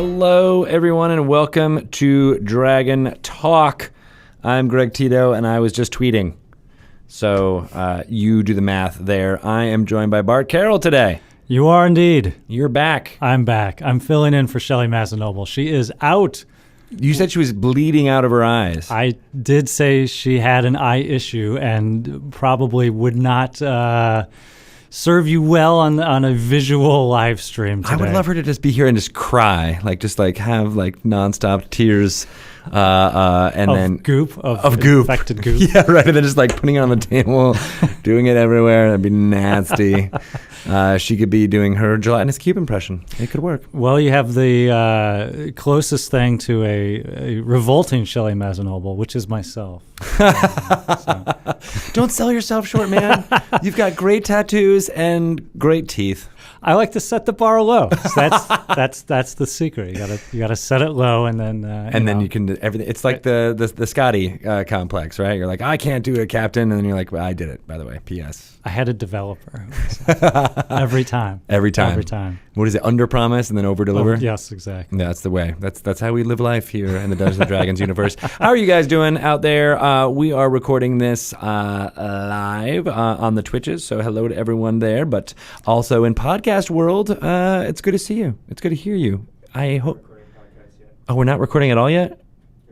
Hello, everyone, and welcome to Dragon Talk. I'm Greg Tito, and I was just tweeting. So you do the math there. I am joined by Bart Carroll today. You are indeed. You're back. I'm back. I'm filling in for Shelley Masanoble. She is out. You said she was bleeding out of her eyes. I did say she had an eye issue and probably would not serve you well on a visual live stream today. I would love her to just be here and just cry, just have nonstop tears. And of then goop of goop, infected goop. Yeah, right. And then just putting it on the table, doing it everywhere. That'd be nasty. She could be doing her gelatinous cube impression. It could work. Well, you have the closest thing to a revolting Shelley Masanoble, which is myself. Don't sell yourself short, man. You've got great tattoos and great teeth. I like to set the bar low. So that's the secret. You gotta set it low, and then then you can do everything. It's like the Scotty complex, right? You're like, I can't do it, Captain, and then you're like, well, I did it, by the way. P.S. I had a developer every time. Every time. What is it? Under promise and then over deliver. Yes, exactly. That's the way. That's how we live life here in the Dungeons and Dragons universe. How are you guys doing out there? We are recording this live on the Twitches, so hello to everyone there. But also in podcast world, it's good to see you. It's good to hear you. I hope. Oh, we're not recording at all yet?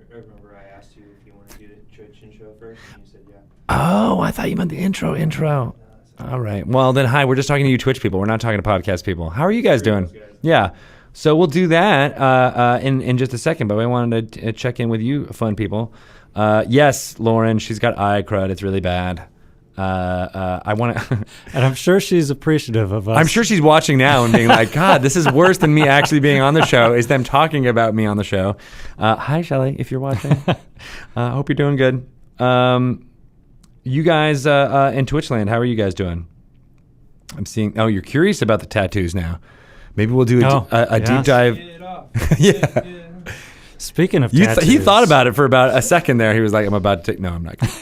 Remember I asked you if you want to do the Twitch intro first, and you said yeah. Oh, I thought you meant the intro. All right. Well, then, hi. We're just talking to you Twitch people. We're not talking to podcast people. How are you guys doing? Yeah. So we'll do that in just a second, but I wanted to check in with you fun people. Yes, Lauren, she's got eye crud. It's really bad. I want to... And I'm sure she's appreciative of us. I'm sure she's watching now and being like, God, this is worse than me actually being on the show, is them talking about me on the show. Hi, Shelley, if you're watching. I hope you're doing good. You guys in Twitchland, how are you guys doing? I'm seeing... Oh, you're curious about the tattoos now. Maybe we'll do a deep dive. Get it off. Yeah. Speaking of tattoos... He thought about it for about a second there. He was like, I'm about to take... No, I'm not kidding.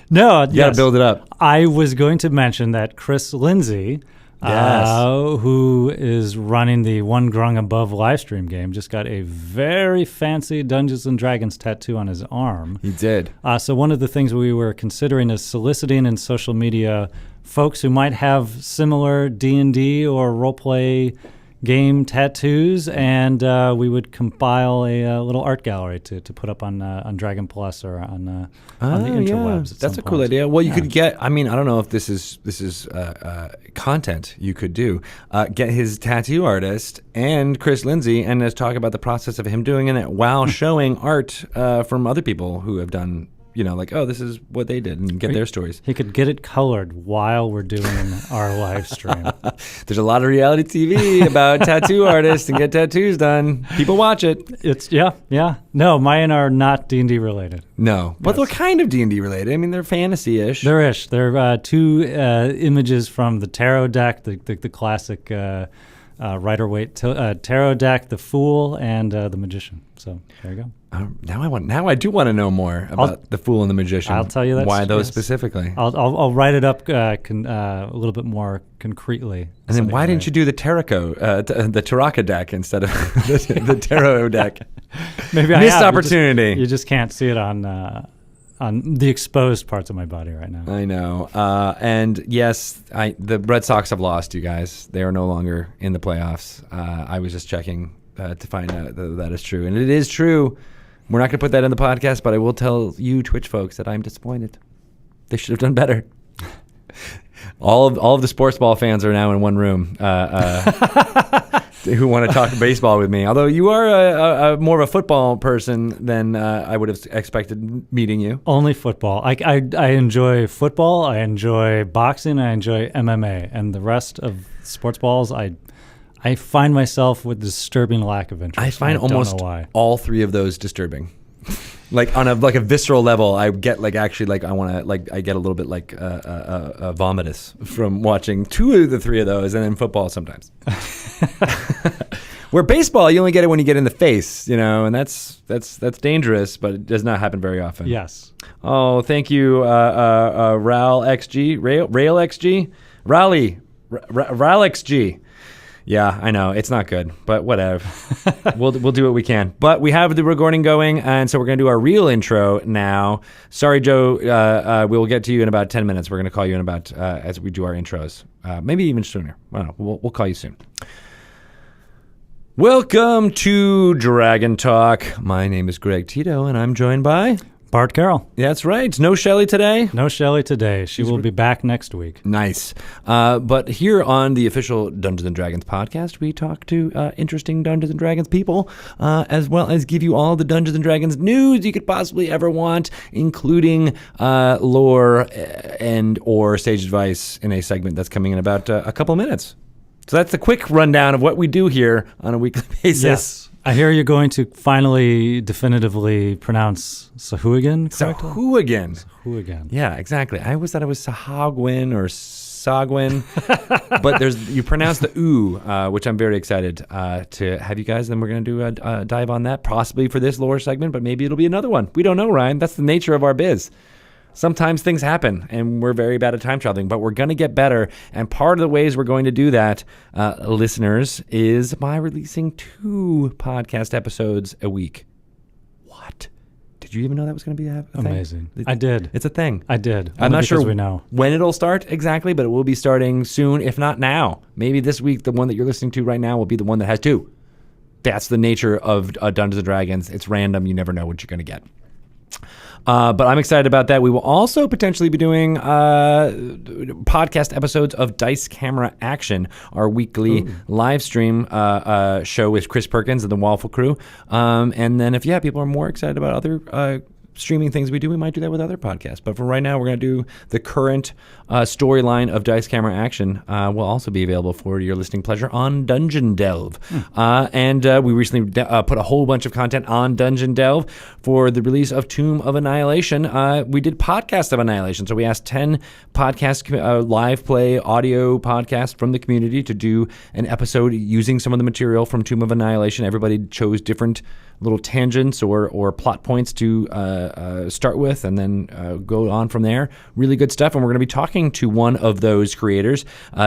No, you got to build it up. I was going to mention that Chris Lindsay, who is running the One Grung Above live stream game, just got a very fancy Dungeons and Dragons tattoo on his arm. He did. So one of the things we were considering is soliciting in social media folks who might have similar D&D or roleplay game tattoos, and we would compile a little art gallery to put up on Dragon Plus or on the interwebs. That's a cool idea. Well, you could get. I mean, I don't know if this is content you could do. Get his tattoo artist and Chris Lindsay, and just talk about the process of him doing it while showing art from other people who have done. This is what they did, and get their stories. He could get it colored while we're doing our live stream. There's a lot of reality TV about tattoo artists and get tattoos done. People watch it. It's yeah. No, mine are not D&D related. No, but they're kind of D&D related. I mean, they're fantasy-ish. They're two images from the tarot deck, the classic Rider-Waite tarot deck, the Fool and the Magician. So there you go. Now I do want to know more about the Fool and the Magician. I'll tell you that. Why those specifically? I'll write it up a little bit more concretely. And then why didn't you do the Taraka deck instead of the tarot deck? Maybe missed opportunity. You just can't see it on the exposed parts of my body right now. I know. And yes, the Red Sox have lost, you guys. They are no longer in the playoffs. I was just checking to find out that is true, and it is true. We're not going to put that in the podcast, but I will tell you, Twitch folks, that I'm disappointed. They should have done better. All of the sports ball fans are now in one room who want to talk baseball with me. Although you are more of a football person than I would have expected meeting you. Only football. I enjoy football. I enjoy boxing. I enjoy MMA. And the rest of sports balls, I find myself with disturbing lack of interest. I find almost all three of those disturbing. On a visceral level, I get I get a little bit vomitous from watching two of the three of those, and then football sometimes. Where baseball, you only get it when you get in the face, and that's dangerous, but it does not happen very often. Yes. Oh, thank you, Rail XG. Yeah, I know. It's not good, but whatever. We'll do what we can. But we have the recording going, and so we're going to do our real intro now. Sorry, Joe. We will get to you in about 10 minutes. We're going to call you in about as we do our intros. Maybe even sooner. I don't know. We'll call you soon. Welcome to Dragon Talk. My name is Greg Tito, and I'm joined by... Bart Carroll. That's right. No Shelley today? No Shelley today. She will be back next week. Nice. But here on the official Dungeons & Dragons podcast, we talk to interesting Dungeons & Dragons people, as well as give you all the Dungeons & Dragons news you could possibly ever want, including lore and or stage advice in a segment that's coming in about a couple minutes. So that's a quick rundown of what we do here on a weekly basis. Yes. I hear you're going to finally definitively pronounce Sahuagin correctly? Sahuagin. Yeah, exactly. I always thought it was Sahagwin or Sagwin, but you pronounce the ooh, which I'm very excited to have you guys. Then we're going to do a dive on that, possibly for this lore segment, but maybe it'll be another one. We don't know, Ryan. That's the nature of our biz. Sometimes things happen, and we're very bad at time traveling, but we're going to get better. And part of the ways we're going to do that, listeners, is by releasing 2 podcast episodes a week. What? Did you even know that was going to be a thing? Amazing. I did. It's a thing. I did. I'm not sure we know when it'll start exactly, but it will be starting soon, if not now. Maybe this week, the one that you're listening to right now will be the one that has 2. That's the nature of Dungeons & Dragons. It's random. You never know what you're going to get. But I'm excited about that. We will also potentially be doing podcast episodes of Dice Camera Action, our weekly live stream show with Chris Perkins and the Waffle Crew. And then if people are more excited about other streaming things we do, we might do that with other podcasts. But for right now, we're going to do the current storyline of Dice Camera Action. Will also be available for your listening pleasure on Dungeon Delve. And we recently put a whole bunch of content on Dungeon Delve for the release of Tomb of Annihilation. We did Podcast of Annihilation. So we asked 10 podcast live play audio podcasts from the community to do an episode using some of the material from Tomb of Annihilation. Everybody chose different little tangents or plot points to start with, and then go on from there. Really good stuff. And we're going to be talking to one of those creators,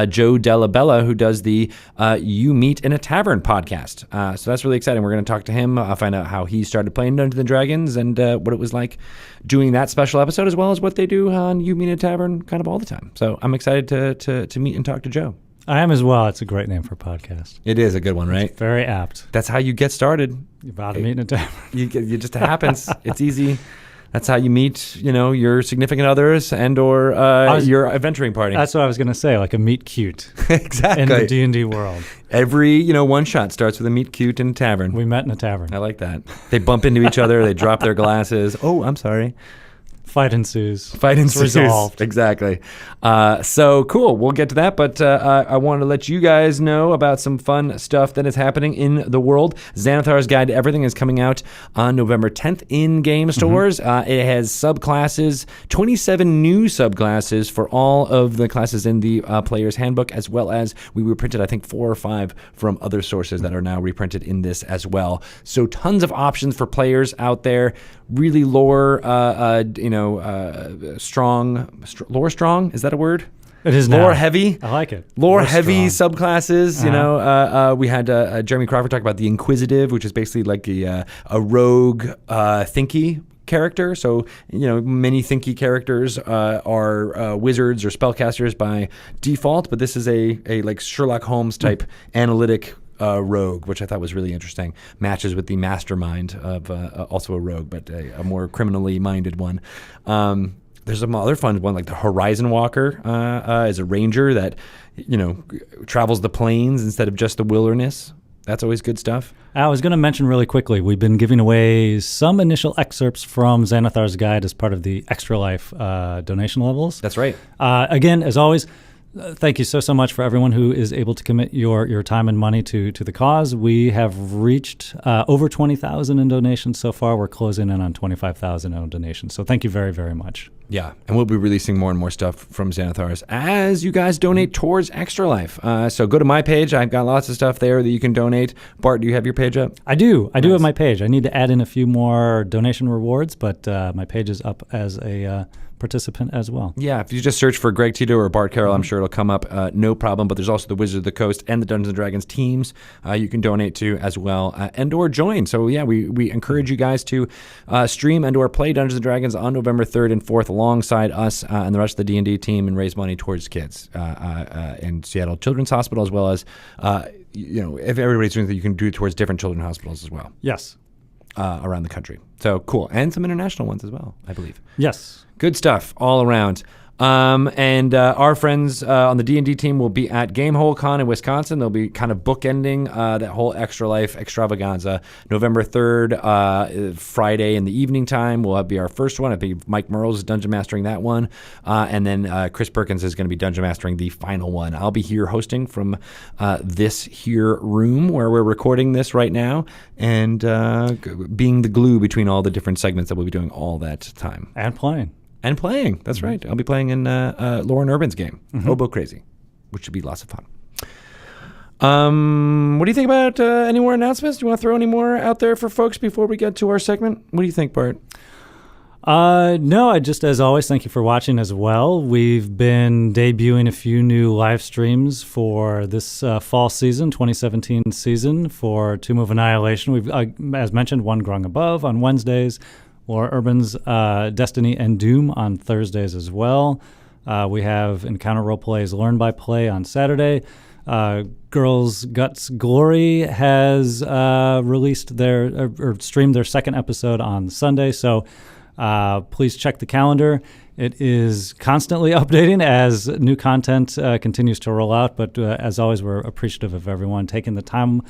Joe Della, who does the You Meet in a Tavern podcast. So that's really exciting. We're going to talk to him, find out how he started playing Dungeons & Dragons and what it was like doing that special episode, as well as what they do on You Meet in a Tavern kind of all the time. So I'm excited to meet and talk to Joe. I am as well. It's a great name for a podcast. It is a good one, right? It's very apt. That's how you get started. You're about to meet in a tavern. You just happens. It's easy. That's how you meet, your significant others and or your adventuring party. That's what I was going to say, like a meet cute. Exactly. In the D&D world. Every, one shot starts with a meet cute in a tavern. We met in a tavern. I like that. They bump into each other. They drop their glasses. Oh, I'm sorry. Fight ensues. It's resolved. Exactly. So cool. We'll get to that, but I wanted to let you guys know about some fun stuff that is happening in the world. Xanathar's Guide to Everything is coming out on November 10th in game stores. It has subclasses, 27 new subclasses for all of the classes in the player's handbook, as well as we reprinted, I think, 4 or 5 from other sources that are now reprinted in this as well. So tons of options for players out there. Really lore, lore strong. Is that a word? It is lore now. Heavy. I like it. Lore heavy subclasses. We had Jeremy Crawford talk about the Inquisitive, which is basically like a rogue thinky character. So many thinky characters are wizards or spellcasters by default, but this is a like Sherlock Holmes type analytic rogue, which I thought was really interesting. Matches with the mastermind of also a rogue, but a more criminally minded one. There's some other fun one, like the Horizon Walker is a ranger that travels the plains instead of just the wilderness. That's always good stuff. I was going to mention really quickly, we've been giving away some initial excerpts from Xanathar's Guide as part of the Extra Life donation levels. That's right. Again, as always, thank you so much for everyone who is able to commit your time and money to the cause. We have reached over 20,000 in donations so far. We're closing in on 25,000 in donations. So thank you very, very much. Yeah, and we'll be releasing more and more stuff from Xanathar's as you guys donate towards Extra Life. So go to my page. I've got lots of stuff there that you can donate. Bart, do you have your page up? I do. I do have my page. I need to add in a few more donation rewards, but my page is up as a participant as well. Yeah, if you just search for Greg Tito or Bart Carroll, I'm sure it'll come up, no problem. But there's also the Wizards of the Coast and the Dungeons & Dragons teams you can donate to as well and or join. So, yeah, we encourage you guys to stream and or play Dungeons & Dragons on November 3rd and 4th alongside us and the rest of the D&D team and raise money towards kids in Seattle Children's Hospital, as well as, if everybody's doing that, you can do it towards different children's hospitals as well. Yes. Around the country. So, cool. And some international ones as well, I believe. Yes. Good stuff all around. And our friends on the D&D team will be at Gamehole Con in Wisconsin. They'll be kind of bookending that whole Extra Life extravaganza. November 3rd, Friday in the evening time will be our first one. I think Mike Merles is dungeon mastering that one. And then Chris Perkins is going to be dungeon mastering the final one. I'll be here hosting from this here room where we're recording this right now and being the glue between all the different segments that we'll be doing all that time. And playing. That's right. I'll be playing in Lauren Urban's game, Hobo Crazy, which should be lots of fun. What do you think about any more announcements? Do you want to throw any more out there for folks before we get to our segment? What do you think, Bart? No, I just, as always, thank you for watching as well. We've been debuting a few new live streams for this fall season, 2017 season, for Tomb of Annihilation. We've, as mentioned, One Grung Above on Wednesdays, Laura Urban's Destiny and Doom on Thursdays as well. We have Encounter Roleplay's Learn by Play on Saturday. Girls Guts Glory has released or streamed their second episode on Sunday. So please check the calendar. It is constantly updating as new content continues to roll out. But as always, we're appreciative of everyone taking the time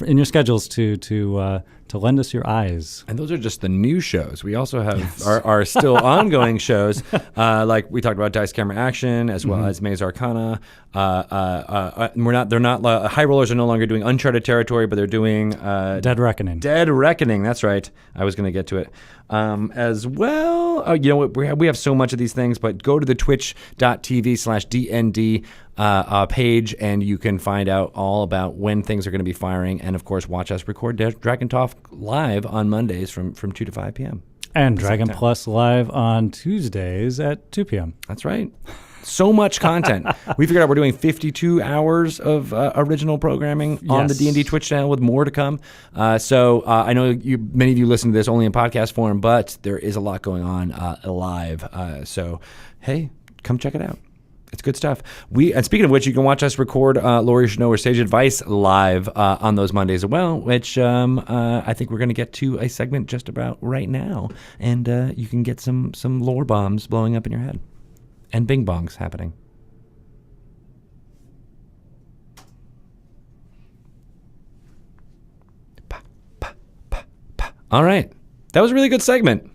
in your schedules to lend us your eyes. And those are just the new shows. We also have our still ongoing shows, like we talked about Dice Camera Action, as well as Maze Arcana. High Rollers are no longer doing Uncharted Territory, but they're doing Dead Reckoning. Dead Reckoning. That's right. I was going to get to it as well. We have so much of these things, but go to the twitch.tv/DND page, and you can find out all about when things are going to be firing. And of course, watch us record Dragon Talk live on Mondays from 2 to 5 p.m. And Dragon Plus live on Tuesdays at 2 p.m. That's right. So much content. We figured out we're doing 52 hours of original programming on the D&D Twitch channel with more to come. So I know many of you listen to this only in podcast form, but there is a lot going on live. So, hey, come check it out. It's good stuff. And speaking of which, you can watch us record Lori Should Know or Sage Advice live on those Mondays as well, which I think we're going to get to a segment just about right now. And you can get some lore bombs blowing up in your head. And bing bongs happening. All right. That was a really good segment.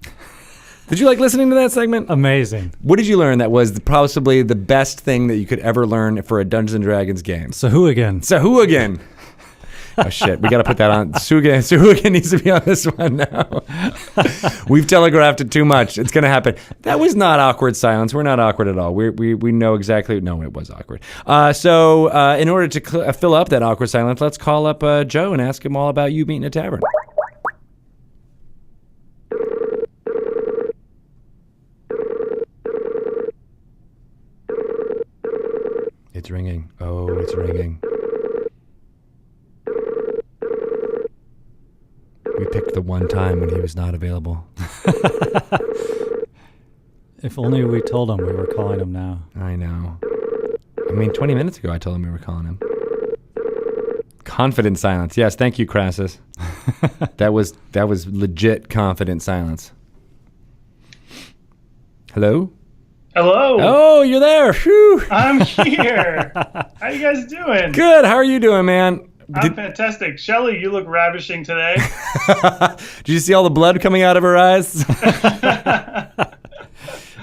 Did you like listening to that segment? Amazing. What did you learn that was possibly the best thing that you could ever learn for a Dungeons & Dragons game? Sahuagin. Oh, shit. We got to put that on. Sahuagin needs to be on this one now. We've telegraphed it too much. It's going to happen. That was not awkward silence. We're not awkward at all. We know exactly. No, it was awkward. So in order to fill up that awkward silence, let's call up Joe and ask him all about you meeting a tavern. It's ringing. Oh, it's ringing. We picked the one time when he was not available. If only we told him we were calling him now. I know. 20 minutes ago I told him we were calling him. Confident silence. Yes, thank you, Crassus. That was legit confident silence. Hello? Hello. Oh, you're there. Whew. I'm here. How you guys doing? Good. How are you doing, man? I'm fantastic. Shelly, you look ravishing today. Did you see all the blood coming out of her eyes?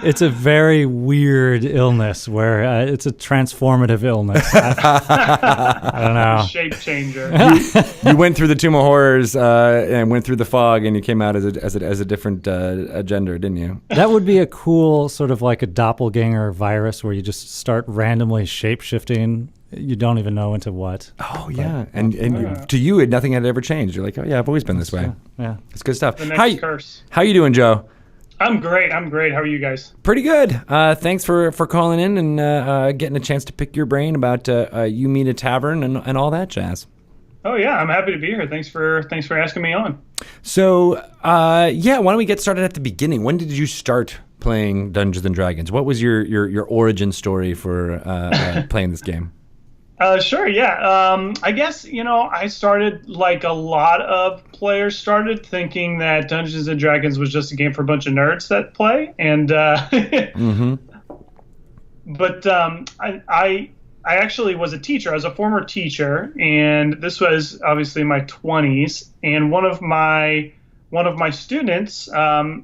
It's a very weird illness where it's a transformative illness. I don't know. Shape changer. You went through the Tomb of Horrors and went through the fog, and you came out as a different gender, didn't you? That would be a cool sort of like a doppelganger virus where you just start randomly shape-shifting. You don't even know into what. Oh, yeah. And to you, nothing had ever changed. You're like, oh, yeah, I've always been this way. Yeah. It's good stuff. The next curse. How you doing, Joe? I'm great. How are you guys? Pretty good. Thanks for calling in and getting a chance to pick your brain about You Meet a Tavern and all that jazz. Oh yeah, I'm happy to be here. Thanks for asking me on. So why don't we get started at the beginning? When did you start playing Dungeons and Dragons? What was your origin story for playing this game? Sure, yeah. I guess, I started like a lot of players started thinking that Dungeons and Dragons was just a game for a bunch of nerds that play. And but I actually was a teacher. I was a former teacher, and this was obviously my 20s. And one of my students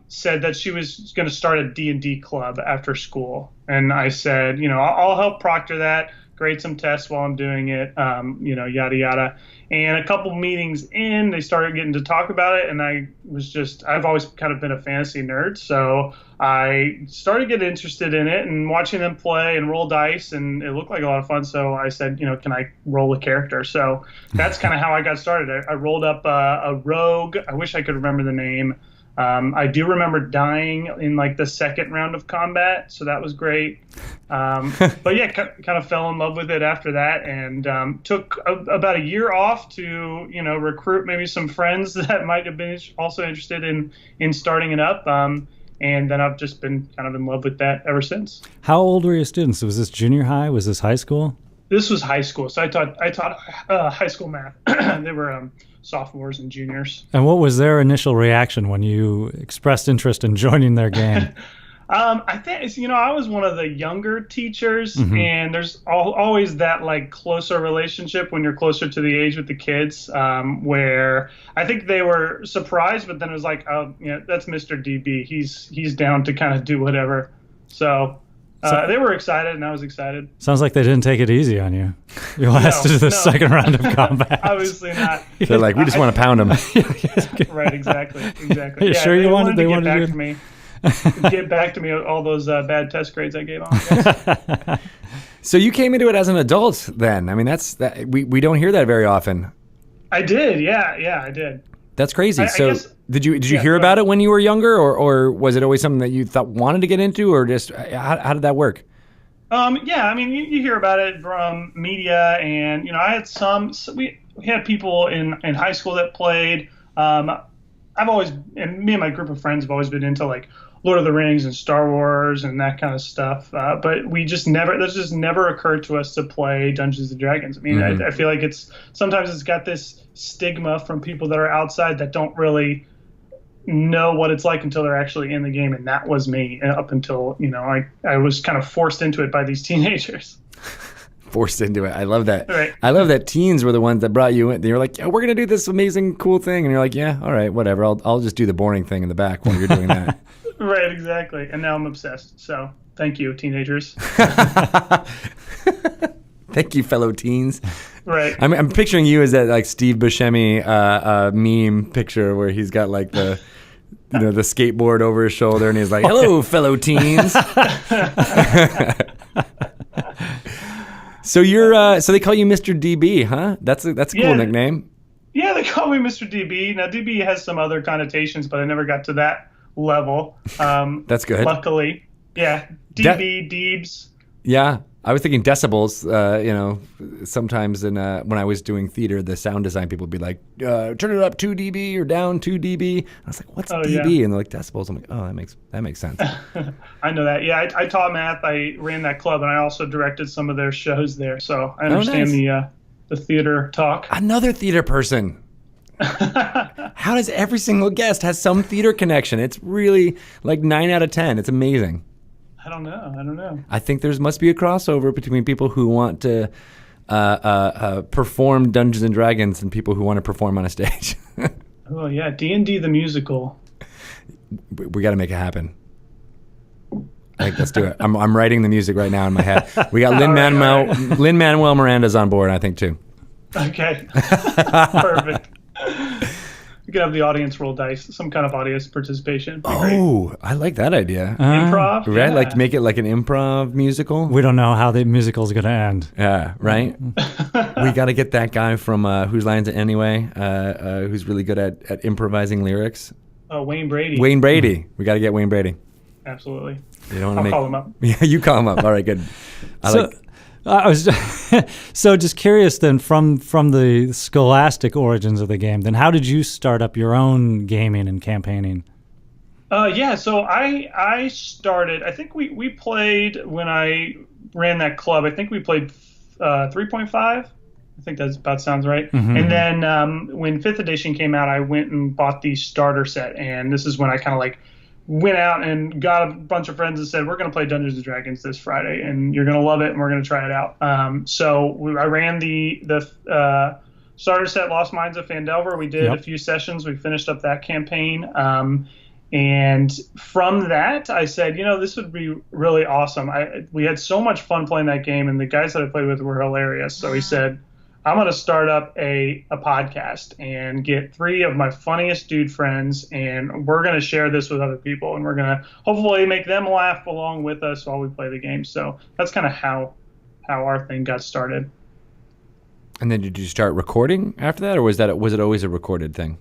said that she was going to start a D&D club after school. And I said, I'll help proctor that. Grade some tests while I'm doing it, yada, yada. And a couple meetings in, they started getting to talk about it. And I've always kind of been a fantasy nerd. So I started getting interested in it and watching them play and roll dice. And it looked like a lot of fun. So I said, can I roll a character? So that's kind of how I got started. I rolled up a rogue. I wish I could remember the name. I do remember dying in like the second round of combat, so that was great. But yeah, kind of fell in love with it after that, and took about a year off to recruit maybe some friends that might have been also interested in starting it up. And then I've just been kind of in love with that ever since. How old were your students? Was this junior high? Was this high school? This was high school, so I taught high school math. They were sophomores and juniors. And what was their initial reaction when you expressed interest in joining their game? I think I was one of the younger teachers, and there's always that like closer relationship when you're closer to the age with the kids, where I think they were surprised, but then it was like, oh, that's Mr. DB. He's down to kind of do whatever. So they were excited, and I was excited. Sounds like they didn't take it easy on you. You lasted the second round of combat. Obviously not. They're like, we just want to pound them. Right, exactly. You sure you wanted to get back to me? Get back to me all those bad test grades I gave on. So you came into it as an adult, then? I mean, we don't hear that very often. I did, yeah, I did. That's crazy. I guess, did you hear about it when you were younger, or was it always something that you wanted to get into, or just how did that work? Yeah, I mean, you hear about it from media, and I had we had people in high school that played. Me and my group of friends have always been into like Lord of the Rings and Star Wars and that kind of stuff. But that's just never occurred to us to play Dungeons and Dragons. I mean, I feel like sometimes it's got this stigma from people that are outside that don't really know what it's like until they're actually in the game. And that was me up until, I was kind of forced into it by these teenagers. Forced into it. I love that. Right. I love that teens were the ones that brought you in. They were like, yeah, we're going to do this amazing, cool thing. And you're like, yeah, all right, whatever. I'll just do the boring thing in the back while you're doing that. Right, exactly. And now I'm obsessed. So thank you, teenagers. Thank you, fellow teens. Right. I'm picturing you as that like Steve Buscemi meme picture where he's got like the the skateboard over his shoulder and he's like, hello, fellow teens. So so they call you Mr. DB, huh? That's a cool nickname. Yeah, they call me Mr. DB. Now DB has some other connotations, but I never got to that level. That's good. Luckily, yeah. DB, Deebs. Yeah, I was thinking decibels. Sometimes when I was doing theater, the sound design people would be like, "Turn it up 2 dB or down 2 dB." I was like, "What's dB?" Yeah. And they're like decibels. I'm like, "Oh, that makes sense." I know that. Yeah, I taught math. I ran that club, and I also directed some of their shows there. So I understand the theater talk. Another theater person. How does every single guest has some theater connection? It's really like 9 out of 10. It's amazing. I don't know. I think there must be a crossover between people who want to perform Dungeons and Dragons and people who want to perform on a stage. Oh yeah, D&D the musical. We got to make it happen. let's do it. I'm writing the music right now in my head. We got All right. Lin-Manuel Miranda's on board, I think, too. Okay. Perfect. We could have the audience roll dice, some kind of audience participation. Oh, I like that idea. Improv? Right? Yeah. Like make it like an improv musical. We don't know how the musical's going to end. Yeah, right? We got to get that guy from Whose Lines It Anyway, who's really good at improvising lyrics. Oh, Wayne Brady. Wayne Brady. We got to get Wayne Brady. Absolutely. You don't want to I'll make... call him up. Yeah, you call him up. All right, good. I was so just curious then from the scholastic origins of the game. Then how did you start up your own gaming and campaigning? Yeah, so I started. I think we played when I ran that club. I think we played 3.5. I think that about sounds right. Mm-hmm. And then when 5th edition came out, I went and bought the starter set, and this is when I kind of like went out and got a bunch of friends and said, we're going to play Dungeons & Dragons this Friday, and you're going to love it, and we're going to try it out. I ran the starter set Lost Mines of Phandelver. We did a few sessions. We finished up that campaign. And from that, I said, this would be really awesome. We had so much fun playing that game, and the guys that I played with were hilarious. So he said, I'm going to start up a podcast and get 3 of my funniest dude friends, and we're going to share this with other people, and we're going to hopefully make them laugh along with us while we play the game. So that's kind of how our thing got started. And then did you start recording after that, or was it always a recorded thing?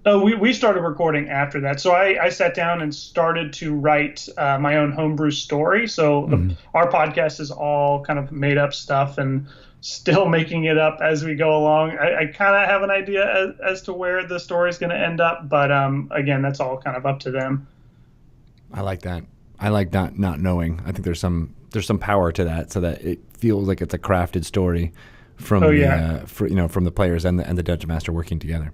Oh, we started recording after that. So I sat down and started to write my own homebrew story. So our podcast is all kind of made up stuff and still making it up as we go along. I kind of have an idea as to where the story is going to end up. But again, that's all kind of up to them. I like that. I like not knowing. I think there's some power to that, so that it feels like it's a crafted story from from the players and the Dungeon Master working together.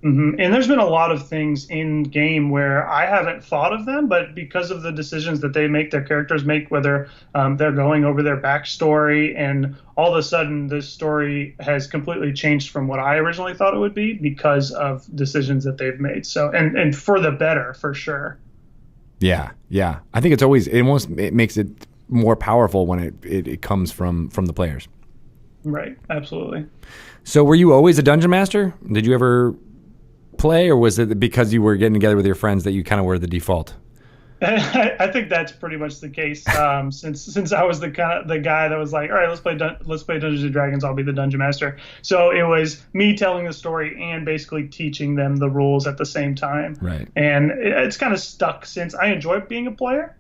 Mm-hmm. And there's been a lot of things in game where I haven't thought of them, but because of the decisions that they make, their characters make, whether they're going over their backstory, and all of a sudden this story has completely changed from what I originally thought it would be because of decisions that they've made. So, and for the better, for sure. Yeah. I think it makes it more powerful when it comes from the players. Right. Absolutely. So were you always a Dungeon Master? Did you ever play, or was it because you were getting together with your friends that you kind of were the default? I think that's pretty much the case. Since I was the guy that was like, all right, let's play Dungeons and Dragons. I'll be the Dungeon Master. So it was me telling the story and basically teaching them the rules at the same time. Right. And it's kind of stuck since I enjoy being a player.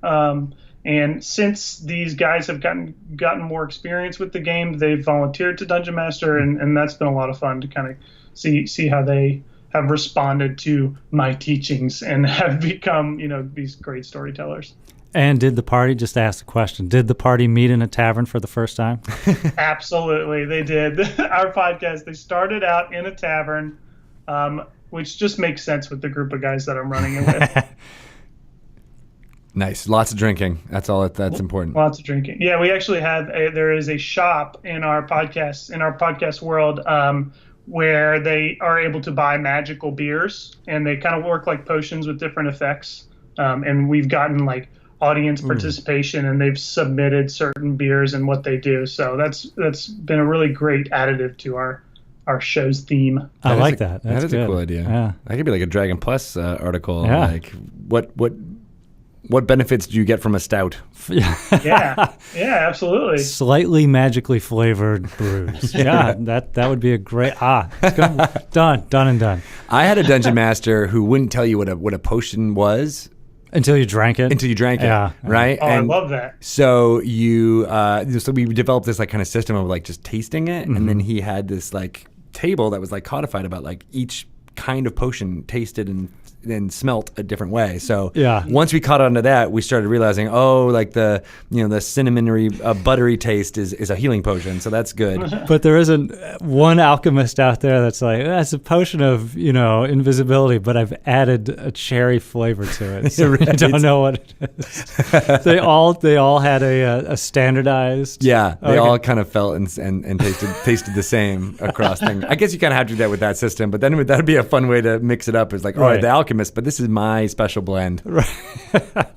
And since these guys have gotten more experience with the game, they've volunteered to Dungeon Master, and that's been a lot of fun to kind of see how they have responded to my teachings and have become, these great storytellers. And did the party, just ask the question, did the party meet in a tavern for the first time? Absolutely, they did. Our podcast, they started out in a tavern, which just makes sense with the group of guys that I'm running it with. Nice. Lots of drinking. That's all that's important. Lots of drinking. Yeah, we actually there is a shop in our podcast world, where they are able to buy magical beers, and they kind of work like potions with different effects. And we've gotten like audience participation, and they've submitted certain beers and what they do. So that's been a really great additive to our show's theme. I like that. That's a cool idea. Yeah. That could be like a Dragon Plus article. Yeah. Like what benefits do you get from a stout? Yeah, absolutely. Slightly magically flavored brews. Yeah, that would be a great. It's done and done. I had a Dungeon Master who wouldn't tell you what a potion was until you drank it. Yeah, right. Oh, and I love that. So we developed this like kind of system of like just tasting it, and then he had this like table that was like codified about like each kind of potion tasted and smelt a different way. So once we caught on to that, we started realizing, like the cinnamony buttery taste is a healing potion. So that's good. But there isn't one alchemist out there that's like, that's a potion of invisibility, but I've added a cherry flavor to it. So I don't know what it is. They all had a standardized. Yeah, they all kind of felt and tasted the same across things. I guess you kind of have to do that with that system, but then that'd be a fun way to mix it up. Is like, all right, the alchemist, but this is my special blend. Right.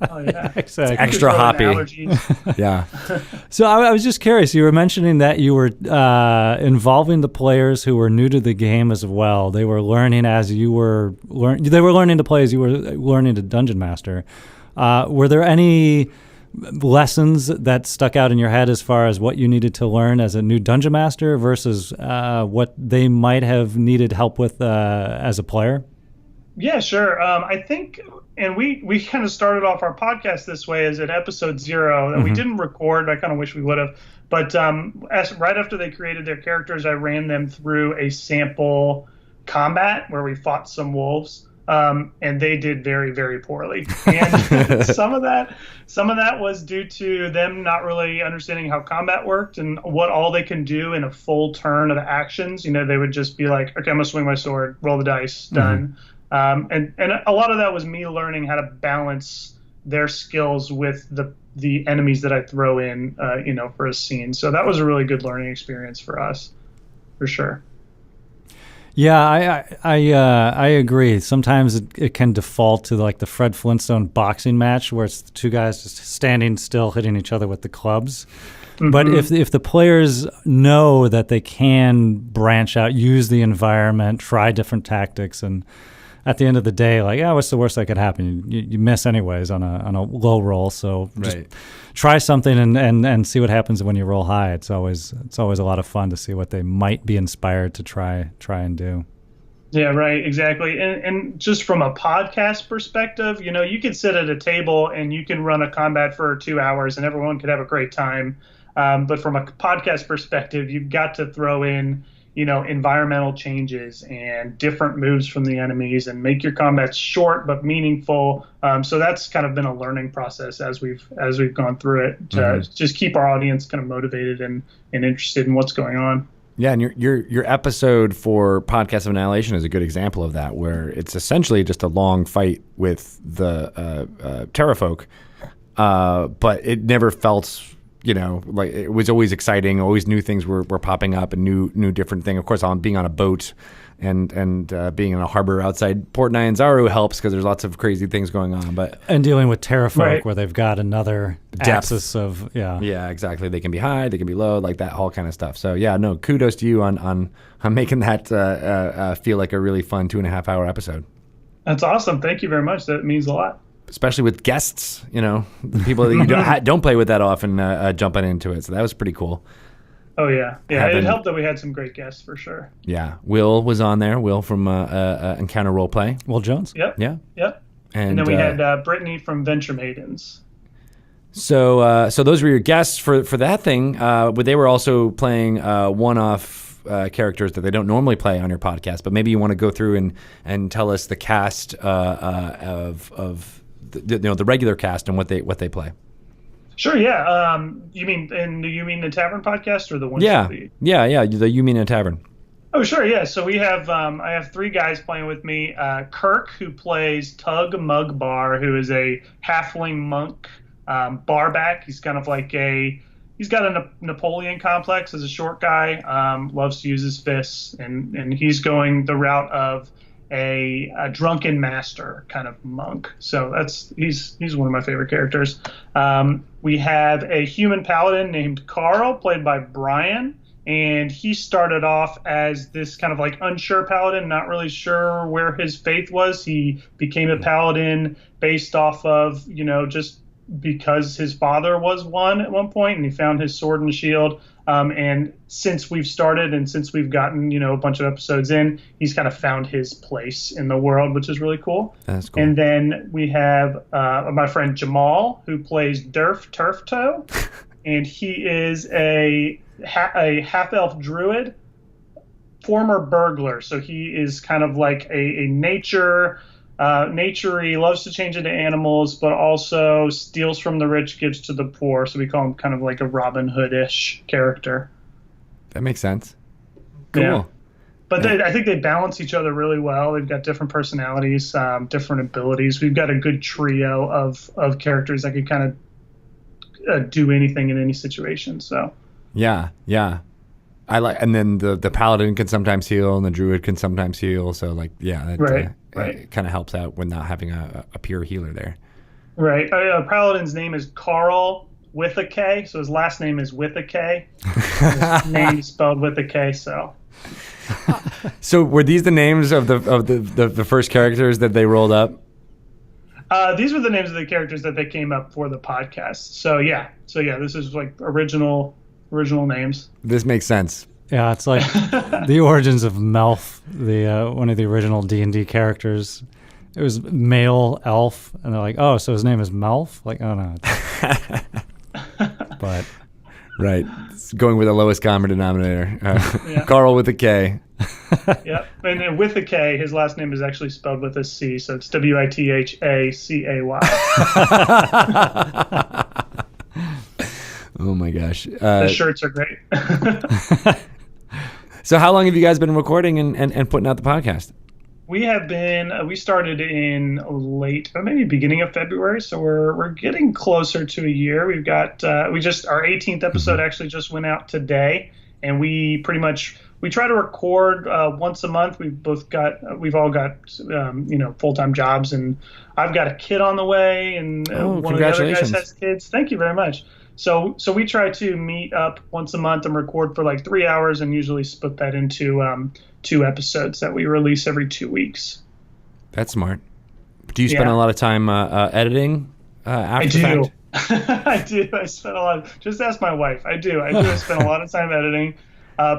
Oh yeah, Exactly. Extra Throw in hoppy. allergies. Yeah. So I was just curious. You were mentioning that you were involving the players who were new to the game as well. They were learning as you were They were learning to play as you were learning to dungeon master. Were there any lessons that stuck out in your head as far as what you needed to learn as a new dungeon master versus what they might have needed help with as a player? Yeah, sure. I think, and we kind of started off our podcast this way as at episode 0 that we didn't record. I kind of wish we would have. But right after they created their characters, I ran them through a sample combat where we fought some wolves. And they did very, very poorly. And some of that was due to them not really understanding how combat worked and what all they can do in a full turn of actions. You know, they would just be like, okay, I'm gonna swing my sword, roll the dice, done. And a lot of that was me learning how to balance their skills with the enemies that I throw in, for a scene. So that was a really good learning experience for us, for sure. Yeah, I agree. Sometimes it can default to like the Fred Flintstone boxing match where it's the two guys just standing still hitting each other with the clubs. But if the players know that they can branch out, use the environment, try different tactics, and at the end of the day, like, what's the worst that could happen? You miss anyways on a low roll. So just try something and see what happens when you roll high. It's always a lot of fun to see what they might be inspired to try and do. Yeah, right, exactly. And just from a podcast perspective, you could sit at a table and you can run a combat for 2 hours and everyone could have a great time. But from a podcast perspective, you've got to throw in environmental changes and different moves from the enemies and make your combats short but meaningful. So that's kind of been a learning process as we've gone through it to just keep our audience kind of motivated and interested in what's going on. Yeah, and your episode for Podcast of Annihilation is a good example of that, where it's essentially just a long fight with the Terrafolk, but it never felt like it was always exciting. Always new things were popping up and new different thing. Of course, being on a boat and being in a harbor outside Port Nyanzaru helps because there's lots of crazy things going on. But dealing with Terrafolk where they've got another axis of yeah, exactly. They can be high, they can be low, like that whole kind of stuff. So yeah, no, kudos to you on making that feel like a really fun 2.5 hour episode. That's awesome. Thank you very much. That means a lot. Especially with guests, people that you don't play with that often jumping into it. So that was pretty cool. Oh, yeah. Yeah, it helped that we had some great guests for sure. Yeah. Will was on there. Will from Encounter Roleplay. Will Jones? Yep. Yeah. Yep. And then we had Brittany from Venture Maidens. So those were your guests for that thing. But they were also playing one-off characters that they don't normally play on your podcast. But maybe you want to go through and tell us the cast of the regular cast and what they play. Sure, yeah. You mean the Tavern podcast or the one? Yeah. The You Mean a Tavern. Oh, sure, yeah. So we have I have 3 guys playing with me. Kirk, who plays Tug Mugbar, who is a halfling monk barback. He's kind of like he's got a Napoleon complex as a short guy. Loves to use his fists, and he's going the route of a drunken master kind of monk. So he's one of my favorite characters. We have a human paladin named Carl, played by Brian, and he started off as this kind of like unsure paladin, not really sure where his faith was. He became a paladin based off of just because his father was one at one point, and he found his sword and shield. And since we've started and since we've gotten, a bunch of episodes in, he's kind of found his place in the world, which is really cool. That's cool. And then we have my friend Jamal, who plays Durf Turftoe, and he is a half-elf druid, former burglar. So he is kind of like a nature-y, loves to change into animals, but also steals from the rich, gives to the poor. So we call him kind of like a Robin Hood-ish character. That makes sense. Cool. Yeah. But I think they balance each other really well. They've got different personalities, different abilities. We've got a good trio of characters that could kind of do anything in any situation. So yeah. I like, and then the paladin can sometimes heal, and the druid can sometimes heal. So right. It kind of helps out when not having a pure healer there. Right. Paladin's name is Carl with a K, so his last name is with a K. His name is spelled with a K, so. So were these the names of the first characters that they rolled up? These were the names of the characters that they came up for the podcast. So yeah, this is like original names. This makes sense. Yeah, it's like the origins of Melf, the one of the original D&D characters. It was male elf, and they're like, oh, so his name is Melf? Like, oh no. But right, it's going with the lowest common denominator. Yeah. Carl with a K. Yep, and then with a K, his last name is actually spelled with a C, so it's Withacay. Oh my gosh. The shirts are great. So how long have you guys been recording and putting out the podcast? We started in late, or maybe beginning of February, so we're getting closer to a year. We've got our 18th episode actually just went out today, and we try to record once a month. We've all got full-time jobs, and I've got a kid on the way, and one of the other guys has kids. Thank you very much. So we try to meet up once a month and record for like 3 hours, and usually split that into 2 episodes that we release every 2 weeks. That's smart. Do you spend a lot of time editing after the fact? I do. I spend a lot. Just ask my wife. I do. I spend a lot of time editing,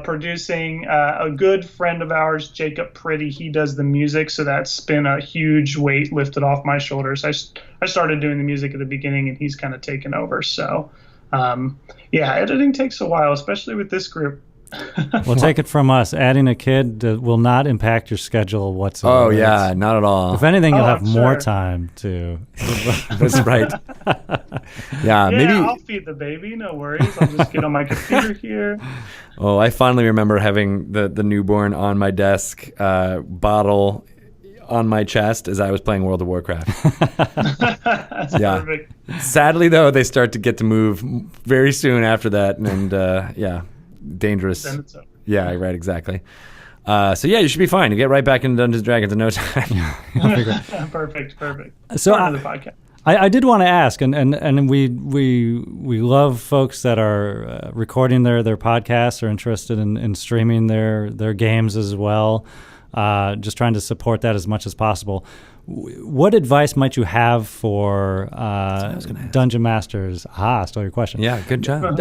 producing. A good friend of ours, Jacob Pretty, he does the music, so that's been a huge weight lifted off my shoulders. I started doing the music at the beginning, and he's kind of taken over. So, editing takes a while, especially with this group. Well, take it from us. Adding a kid will not impact your schedule whatsoever. Oh, yeah, not at all. If anything, you'll have more time to. That's right. Yeah, maybe. I'll feed the baby. No worries. I'll just get on my computer here. Oh, I fondly remember having the newborn on my desk, bottle on my chest as I was playing World of Warcraft. That's perfect. Sadly, though, they start to get to move very soon after that, and dangerous. Then it's over. Yeah, right, exactly. You should be fine. You get right back into Dungeons & Dragons in no time. Perfect. So the podcast. I did want to ask, and we love folks that are recording their podcasts or interested in streaming their games as well. Just trying to support that as much as possible. What advice might you have for dungeon masters? Stole your question. Yeah, good job.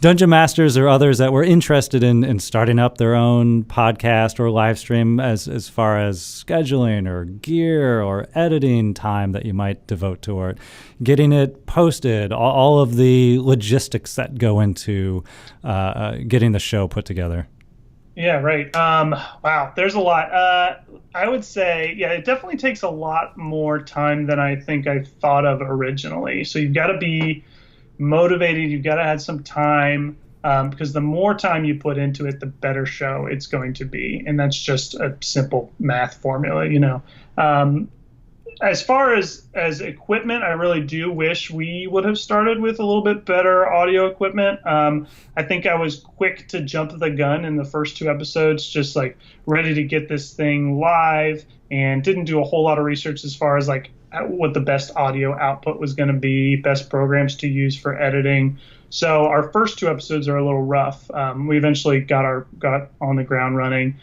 Dungeon masters or others that were interested in starting up their own podcast or live stream as far as scheduling or gear or editing time that you might devote to it, getting it posted, all of the logistics that go into getting the show put together. Yeah, right. Wow, there's a lot. I would say, it definitely takes a lot more time than I think I thought of originally. So you've got to be motivated. You've got to have some time, because the more time you put into it, the better show it's going to be. And that's just a simple math formula, As far as equipment, I really do wish we would have started with a little bit better audio equipment. I think I was quick to jump the gun in the first 2 episodes, just like ready to get this thing live, and didn't do a whole lot of research as far as like what the best audio output was going to be, best programs to use for editing. So our first 2 episodes are a little rough. We eventually got on the ground running.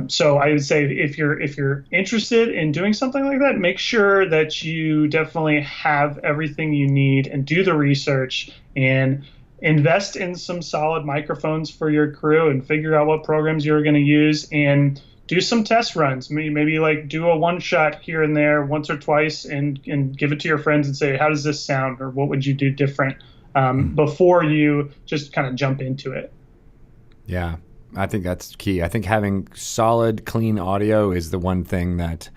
So I would say if you're interested in doing something like that, make sure that you definitely have everything you need and do the research and invest in some solid microphones for your crew and figure out what programs you're going to use and do some test runs. Maybe like do a one shot here and there once or twice and give it to your friends and say, how does this sound, or what would you do different before you just kind of jump into it. Yeah. I think that's key. I think having solid, clean audio is the one thing that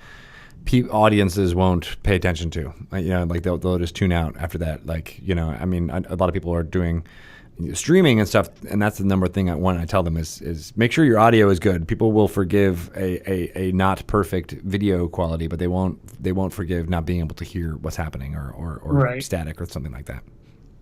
audiences won't pay attention to. Like they'll just tune out after that. A lot of people are doing streaming and stuff, and that's the number thing I tell them is make sure your audio is good. People will forgive a not perfect video quality, but they won't forgive not being able to hear what's happening or right. Static or something like that.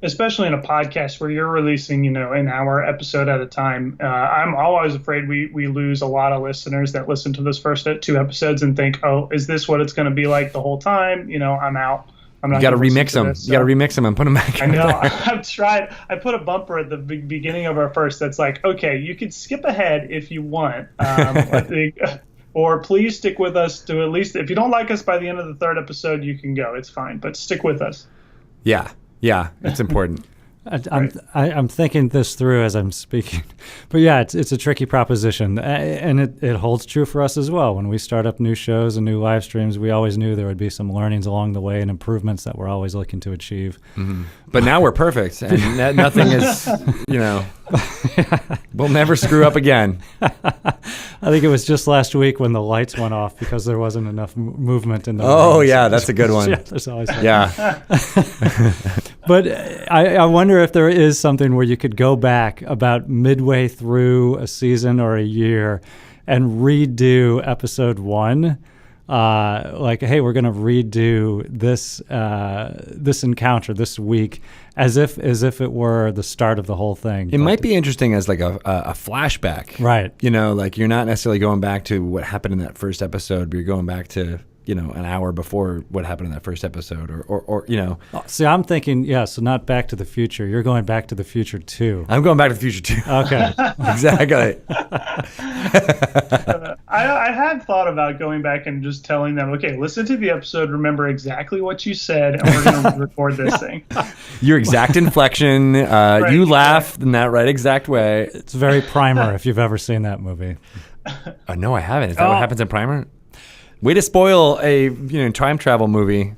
Especially in a podcast where you're releasing, an hour episode at a time. I'm always afraid we lose a lot of listeners that listen to those first 2 episodes and think, oh, is this what it's going to be like the whole time? I'm out. I'm not. You got to gonna listen remix to them. this, You got to so- remix them and put them back. I out know. there. I've tried. I put a bumper at the beginning of our first that's like, okay, you could skip ahead if you want, I think, or please stick with us to at least, if you don't like us by the end of the third episode, you can go. It's fine, but stick with us. Yeah, it's important. I'm thinking this through as I'm speaking, but yeah, it's a tricky proposition, and it holds true for us as well. When we start up new shows and new live streams, we always knew there would be some learnings along the way and improvements that we're always looking to achieve. Mm-hmm. But now we're perfect, and nothing is, we'll never screw up again. I think it was just last week when the lights went off because there wasn't enough movement in the Oh room. yeah, that's a good one. Yeah, there's always that. Yeah. But I wonder if there is something where you could go back about midway through a season or a year and redo episode 1. Like, hey, we're going to redo this encounter this week as if it were the start of the whole thing. It might be interesting as like a flashback. Right. Like you're not necessarily going back to what happened in that first episode, but you're going back to, an hour before what happened in that first episode or. See, I'm thinking, so not Back to the Future. You're going Back to the Future too. I'm going Back to the Future too. Okay. Exactly. I had thought about going back and just telling them, okay, listen to the episode, remember exactly what you said, and we're going to record this thing. Your exact inflection, you laugh in that right exact way. It's very Primer if you've ever seen that movie. No, I haven't. Is that what happens in Primer? Way to spoil a time travel movie.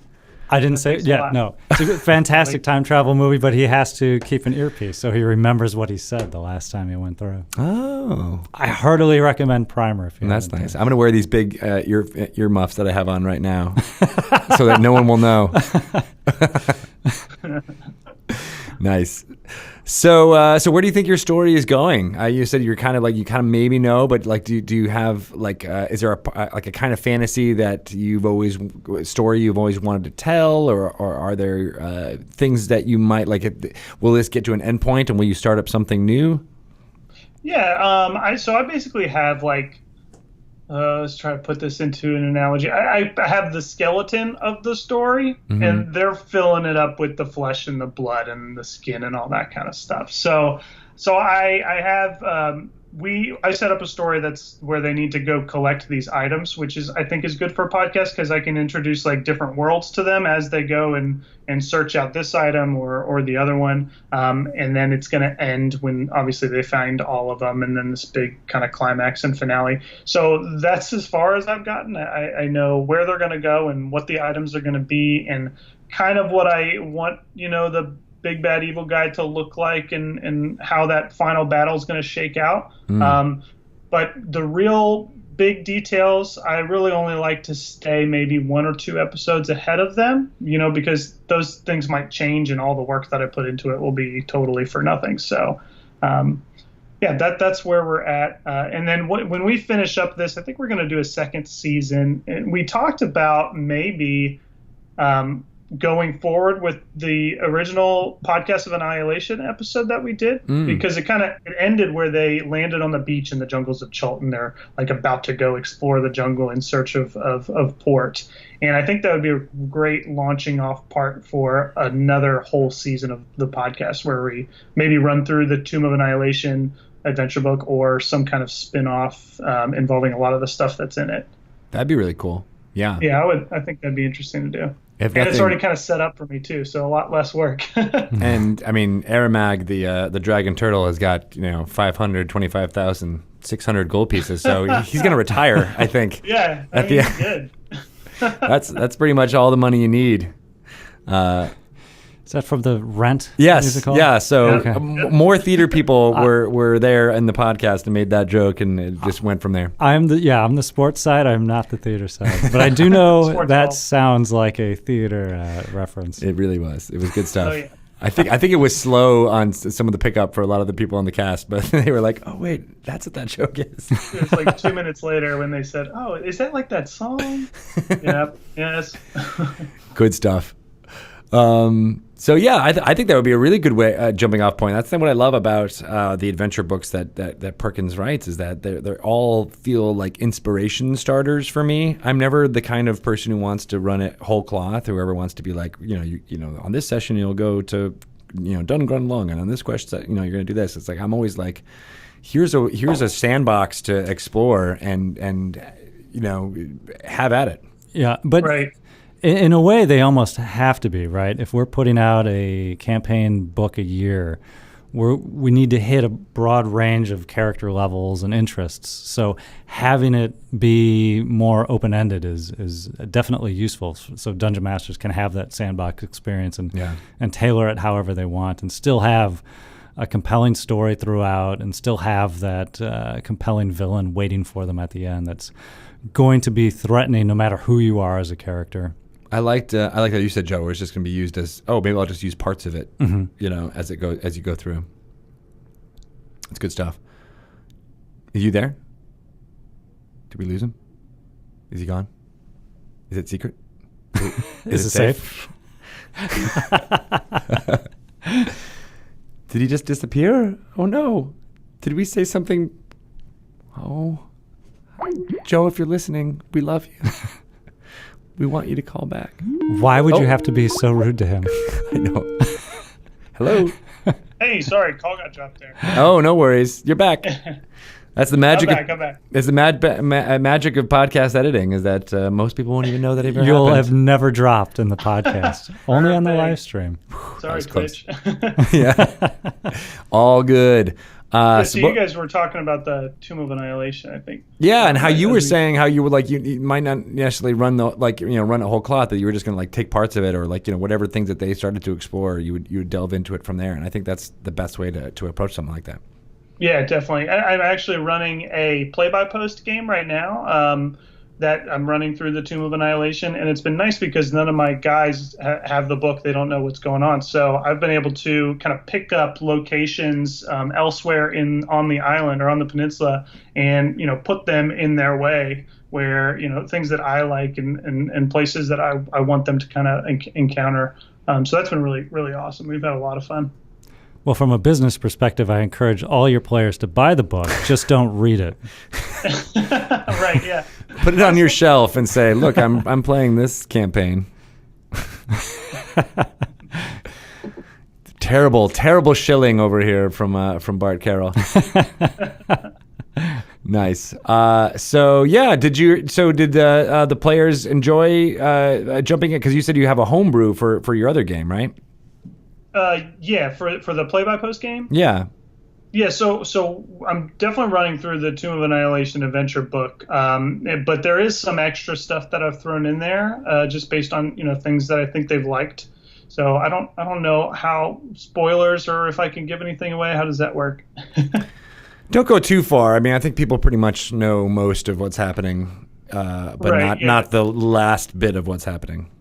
I didn't say no. It's a fantastic time travel movie, but he has to keep an earpiece so he remembers what he said the last time he went through. Oh, I heartily recommend Primer. If you that's haven't nice. I'm gonna wear these big ear muffs that I have on right now, so that no one will know. Nice. So where do you think your story is going? You said you kind of maybe know, but like, do you have like, is there a kind of fantasy that you've always wanted to tell, or are there things that you might like? Will this get to an end point, and will you start up something new? Yeah. I basically have like. Let's try to put this into an analogy. I have the skeleton of the story, and they're filling it up with the flesh and the blood and the skin and all that kind of stuff. So I have I set up a story that's where they need to go collect these items, which I think is good for a podcast because I can introduce like different worlds to them as they go and search out this item or the other one. And then it's going to end when obviously they find all of them, and then this big kind of climax and finale. So that's as far as I've gotten. I know where they're going to go and what the items are going to be and kind of what I want, the big bad evil guy to look like and how that final battle is going to shake out. But the real big details, I really only like to stay maybe 1 or 2 episodes ahead of them, because those things might change and all the work that I put into it will be totally for nothing. So, that's where we're at. And then when we finish up this, I think we're going to do a second season. And we talked about maybe going forward with the original Podcast of Annihilation episode that we did, because it ended where they landed on the beach in the jungles of Chultan. They're like about to go explore the jungle in search of port. And I think that would be a great launching off part for another whole season of the podcast where we maybe run through the Tomb of Annihilation adventure book or some kind of spin-off involving a lot of the stuff that's in it. That'd be really cool. Yeah. Yeah, I think that'd be interesting to do. And it's already kind of set up for me too, so a lot less work. And I mean, Aramag, the dragon turtle, has got 525,600 gold pieces, so he's going to retire, I think. Yeah, he's good. That's pretty much all the money you need. Is that from the Rent yes, musical? Yeah. So more theater people were there in the podcast and made that joke, and it just went from there. I'm the sports side. I'm not the theater side, but I do know that sounds like a theater reference. It really was. It was good stuff. Oh, yeah. I think it was slow on some of the pickup for a lot of the people on the cast, but they were like, "Oh wait, that's what that joke is." It was like 2 minutes later when they said, "Oh, is that like that song?" Yep. Yes. Good stuff. So yeah, I think that would be a really good way jumping off point. That's what I love about the adventure books that Perkins writes, is that they all feel like inspiration starters for me. I'm never the kind of person who wants to run it whole cloth. Whoever wants to be like, you know, on this session you'll go to, you know, Dungrun and on this question, you know, you're going to do this. It's like I'm always like, here's a sandbox to explore and you know, have at it. Yeah, but. Right. In a way, they almost have to be, right? If we're putting out a campaign book a year, we need to hit a broad range of character levels and interests. So having it be more open-ended is definitely useful. So dungeon masters can have that sandbox experience and tailor it however they want, and still have a compelling story throughout, and still have that compelling villain waiting for them at the end that's going to be threatening no matter who you are as a character. I like that you said, Joe, where it's just going to be used as, maybe I'll just use parts of it, you know, as you go through. It's good stuff. Are you there? Did we lose him? Is he gone? Is it secret? Is it safe? Did he just disappear? Oh no! Did we say something? Oh, Joe, if you're listening, we love you. We want you to call back. Why would you have to be so rude to him? I know. Hello. Hey, sorry, call got dropped there. Oh, no worries. You're back. That's the magic. I'm back. It's the magic of podcast editing, is that most people won't even know that it ever You'll happened. have never dropped in the podcast, only on the live stream. Sorry, close. Twitch. Yeah. All good. So you guys were talking about the Tomb of Annihilation, I think. Yeah, and how you were saying how you would like you might not necessarily run run a whole cloth, that you were just gonna like take parts of it, or like, you know, whatever things that they started to explore, you would delve into it from there. And I think that's the best way to approach something like that. Yeah, definitely. I'm actually running a play-by-post game right now that I'm running through the Tomb of Annihilation, and it's been nice because none of my guys have the book. They don't know what's going on. So I've been able to kind of pick up locations elsewhere on the island or on the peninsula and, you know, put them in their way where, you know, things that I like and places that I want them to kind of encounter. So that's been really, really awesome. We've had a lot of fun. Well, from a business perspective, I encourage all your players to buy the book. Just don't read it. Right, yeah. Put it on your shelf and say, "Look, I'm playing this campaign." Terrible shilling over here from Bart Carroll. Nice. So yeah, did the players enjoy jumping in? Because you said you have a homebrew for your other game, right? Yeah, for the play-by-post game. Yeah. Yeah, so I'm definitely running through the Tomb of Annihilation adventure book, but there is some extra stuff that I've thrown in there, just based on, you know, things that I think they've liked. So I don't know how spoilers, or if I can give anything away. How does that work? Don't go too far. I mean, I think people pretty much know most of what's happening, but right, not the last bit of what's happening.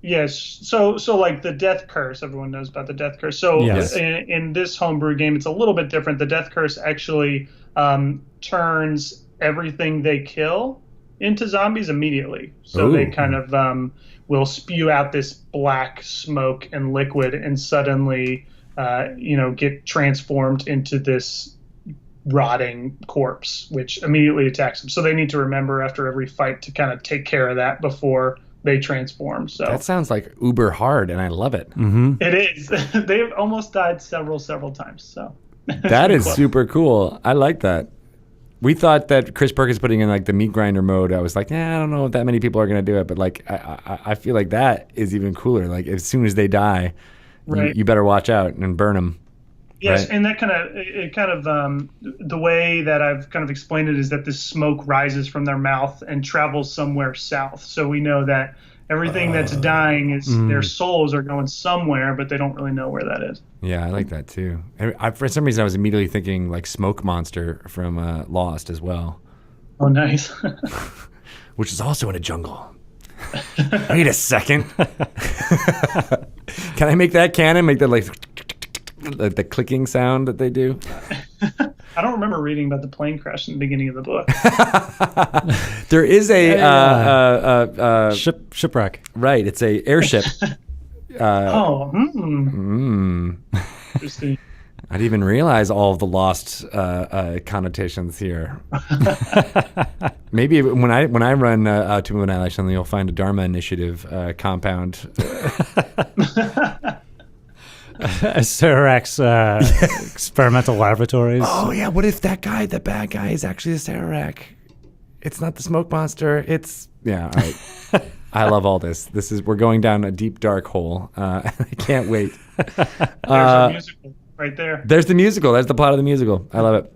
Yes. So like the death curse, everyone knows about the death curse. So yes. in this homebrew game, it's a little bit different. The death curse actually turns everything they kill into zombies immediately. So Ooh. they kind of will spew out this black smoke and liquid, and suddenly, get transformed into this rotting corpse, which immediately attacks them. So they need to remember after every fight to kind of take care of that before they transform. So that sounds like uber hard, and I love it. Mm-hmm. it is. They've almost died several times. So that is super cool. I like that. We thought that Chris Perkins putting in like the meat grinder mode, I was like, I don't know if that many people are going to do it, but like I feel like that is even cooler. Like as soon as they die, right. you better watch out and burn them. Yes, right? and that kind of the way that I've kind of explained it is that this smoke rises from their mouth and travels somewhere south. So we know that everything that's dying is their souls are going somewhere, but they don't really know where that is. Yeah, I like that too. For some reason, I was immediately thinking like Smoke Monster from Lost as well. Oh, nice. Which is also in a jungle. Wait a second. Can I make that canon? Make that like the clicking sound that they do? I don't remember reading about the plane crash in the beginning of the book. There is a Shipwreck. right. It's a airship Interesting. I didn't even realize all of the lost connotations here. Maybe when I run To Move an Eyelash, then you'll find a Dharma Initiative compound. Sararak's experimental laboratories. Oh yeah, what if that guy, the bad guy, is actually a Sararak? It's not the smoke monster. It's All right. I love all this. We're going down a deep dark hole. I can't wait. There's a musical right there. There's the musical. There's the plot of the musical. I love it.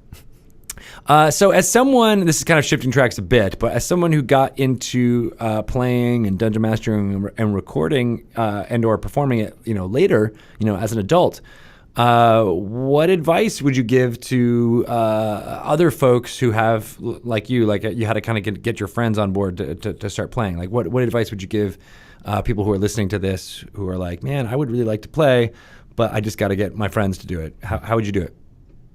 So as someone, this is kind of shifting tracks a bit, but as someone who got into playing and dungeon mastering and recording and or performing it, later, as an adult, what advice would you give to other folks who have, like you had to kind of get your friends on board to start playing? Like what advice would you give people who are listening to this who are like, man, I would really like to play, but I just got to get my friends to do it. How would you do it?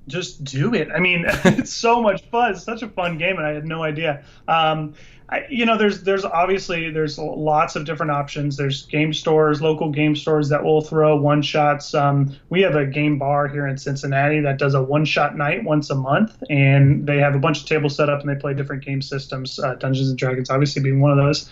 Just do it. I mean, it's so much fun. It's such a fun game, and I had no idea. There's obviously lots of different options. There's game stores, local game stores that will throw one shots. We have a game bar here in Cincinnati that does a one shot night once a month, and they have a bunch of tables set up and they play different game systems. Dungeons and Dragons, obviously being one of those.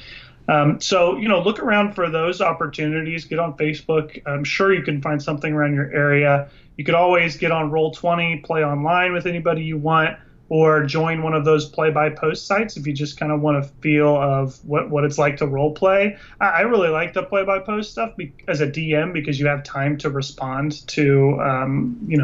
So look around for those opportunities. Get on Facebook. I'm sure you can find something around your area. You could always get on Roll20, play online with anybody you want, or join one of those play-by-post sites if you just kind of want to feel of what it's like to role play. I really like the play-by-post stuff as a DM because you have time to respond to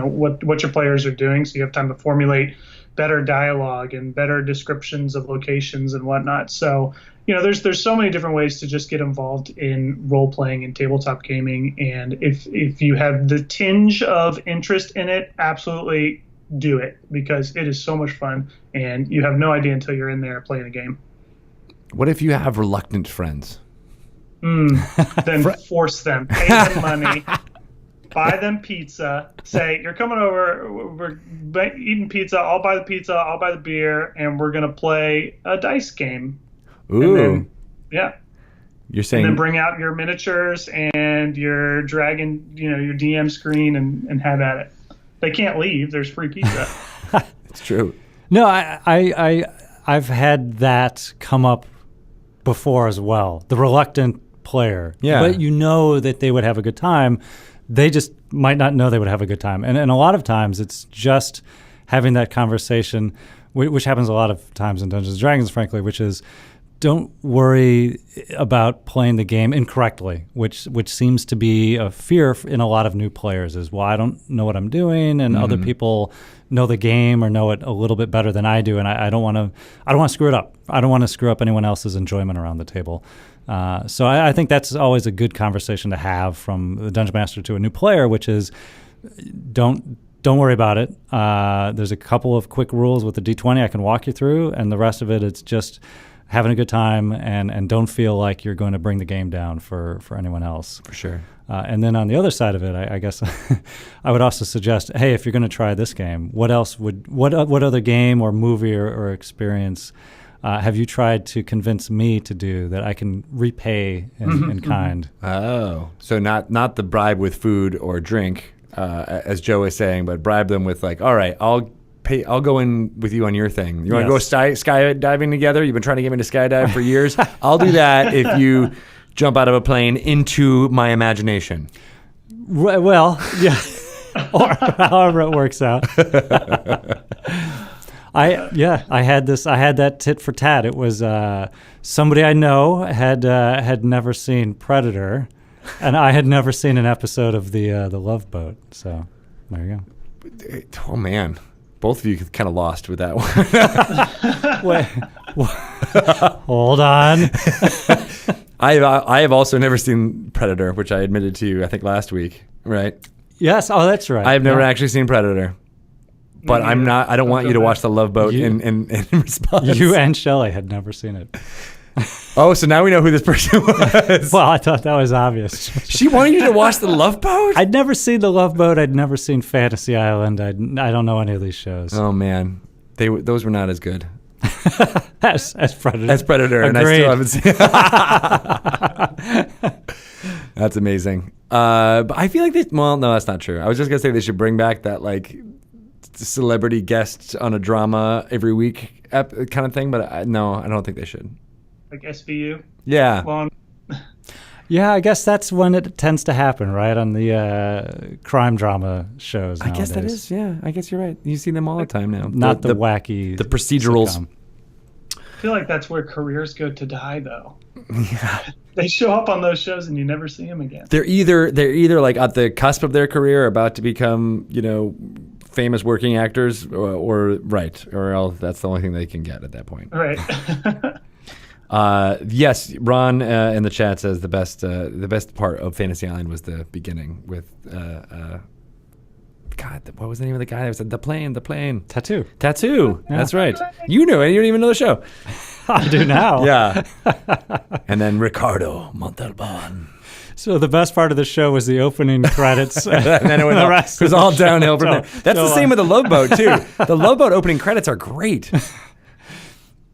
what your players are doing, so you have time to formulate better dialogue and better descriptions of locations and whatnot. So there's so many different ways to just get involved in role playing and tabletop gaming. And if you have the tinge of interest in it, absolutely do it, because it is so much fun and you have no idea until you're in there playing a game. What if you have reluctant friends? Then force them, pay them money, buy them pizza, say, you're coming over, we're eating pizza, I'll buy the pizza, I'll buy the beer, and we're going to play a dice game. Ooh. And then, You're saying, and then bring out your miniatures and your dragon, your DM screen and have at it. They can't leave. There's free pizza. It's true. No, I've had that come up before as well. The reluctant player. Yeah. But that they would have a good time. They just might not know they would have a good time. And a lot of times it's just having that conversation, which happens a lot of times in Dungeons & Dragons, frankly, which is, don't worry about playing the game incorrectly, which seems to be a fear in a lot of new players is, well, I don't know what I'm doing, and other people know the game or know it a little bit better than I do, and I don't want to screw it up. I don't want to screw up anyone else's enjoyment around the table. So I think that's always a good conversation to have from the Dungeon Master to a new player, which is don't worry about it. There's a couple of quick rules with the D20 I can walk you through, and the rest of it, it's just having a good time and don't feel like you're going to bring the game down for anyone else. For sure. And then on the other side of it, I guess I would also suggest, hey, if you're going to try this game, what other game or movie or experience have you tried to convince me to do that I can repay in kind? Oh, so not the bribe with food or drink, as Joe is saying, but bribe them with like, all right, I'll go in with you on your thing. You want to go skydiving together? You've been trying to get me to skydive for years. I'll do that if you jump out of a plane into my imagination. Well, yeah, or however it works out. I had that tit for tat. It was somebody I know had never seen Predator, and I had never seen an episode of the Love Boat. So there you go. Oh man. Both of you kind of lost with that one. Wait, hold on. I have also never seen Predator, which I admitted to you, I think, last week, right? Yes. Oh, that's right. I have never actually seen Predator, but I don't want you to watch The Love Boat in response. You and Shelley had never seen it. Oh, so now we know who this person was. Well, I thought that was obvious. She wanted you to watch The Love Boat? I'd never seen The Love Boat. I'd neven seen Fantasy Island. I don't know any of these shows. Oh man, those were not as good as Predator. As Predator, Agreed. and I still haven't seen. That's amazing. But I feel like well, no, that's not true. I was just gonna say they should bring back that like celebrity guests on a drama every week kind of thing. But no, I don't think they should. Like SVU. Yeah. Long. Yeah, I guess that's when it tends to happen, right? On the crime drama shows. I guess that nowadays. is. Yeah, I guess you're right. You see them all the time now. Not the wacky, the procedurals. sitcom. I feel like that's where careers go to die, though. Yeah. They show up on those shows and you never see them again. They're either like at the cusp of their career, or about to become famous working actors, or else that's the only thing they can get at that point. Right. Yes, Ron in the chat says the best part of Fantasy Island was the beginning with God, what was the name of the guy that said the plane? Tattoo. Tattoo. Yeah. That's right. You knew it. You didn't even know the show. I do now. Yeah. And then Ricardo Montalban. So the best part of the show was the opening credits. And then it was all downhill from there. That's the same with the Love Boat too. The Love Boat opening credits are great.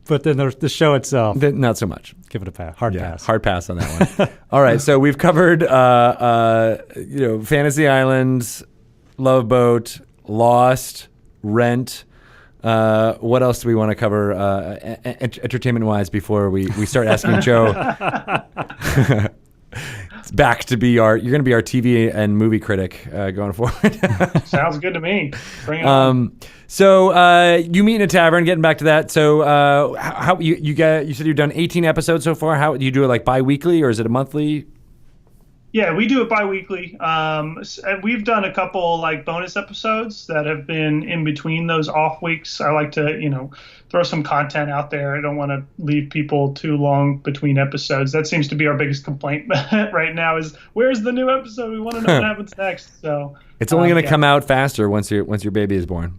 But then the show itself, Not so much. give it a pass. Hard pass. Hard pass on that one. All right, so we've covered Fantasy Islands, Love Boat, Lost, Rent. What else do we want to cover entertainment-wise before we start asking Joe? Back to be you're going to be our TV and movie critic going forward. Sounds good to me. Bring it on. So you meet in a tavern. Getting back to that. So how you said you've done 18 episodes so far. How do you do it? Like bi-weekly, or is it a monthly? Yeah, we do it bi-weekly. We've done a couple like bonus episodes that have been in between those off weeks. I like to, throw some content out there. I don't want to leave people too long between episodes. That seems to be our biggest complaint right now is where's the new episode? We want to know what happens next. So it's only going to come out faster once your baby is born.